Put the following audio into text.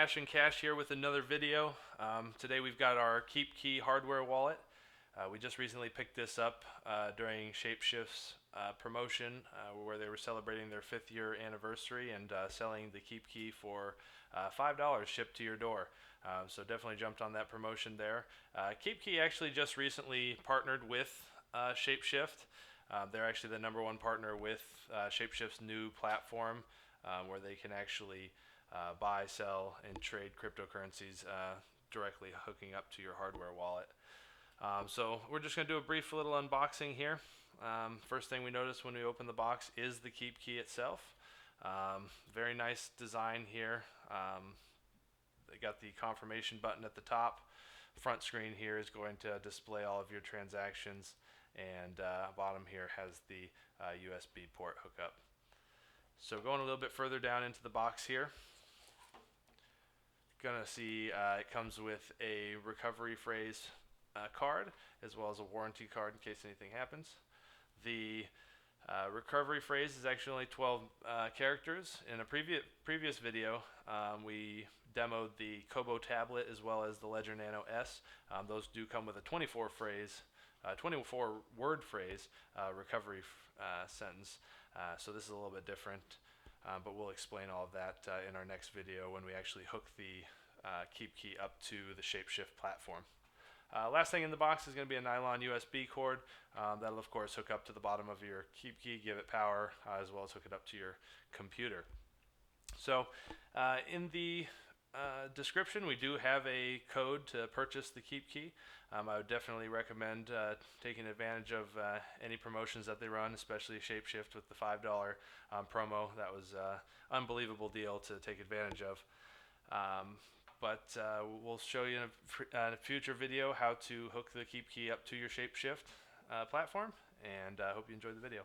Ash and Cash here with another video. Today we've got our Keepkey hardware wallet. We just recently picked this up during Shapeshift's promotion where they were celebrating their 5th year anniversary and selling the Keepkey for $5 shipped to your door. So definitely jumped on that promotion there. Keepkey actually just recently partnered with Shapeshift. They're actually the #1 partner with Shapeshift's new platform where they can actually buy, sell, and trade cryptocurrencies directly hooking up to your hardware wallet. So we're just going to do a brief little unboxing here. First thing we notice when we open the box is the Keepkey itself. Very nice design here. They got the confirmation button at the top. Front screen here is going to display all of your transactions, and bottom here has the USB port hookup. So going a little bit further down into the box here, gonna see it comes with a recovery phrase card as well as a warranty card in case anything happens. The recovery phrase is actually only 12 characters. In a previous video, we demoed the Kobo tablet as well as the Ledger Nano S. Those do come with a 24 word phrase recovery sentence. So this is a little bit different, but we'll explain all of that in our next video when we actually hook the Keepkey up to the Shapeshift platform. Last thing in the box is going to be a nylon USB cord. That'll of course hook up to the bottom of your Keepkey, give it power, as well as hook it up to your computer. So in the description we do have a code to purchase the Keepkey. I would definitely recommend taking advantage of any promotions that they run, especially Shapeshift with the $5 promo. That was an unbelievable deal to take advantage of. But we'll show you in a future video how to hook the Keepkey up to your Shapeshift platform, and I hope you enjoyed the video.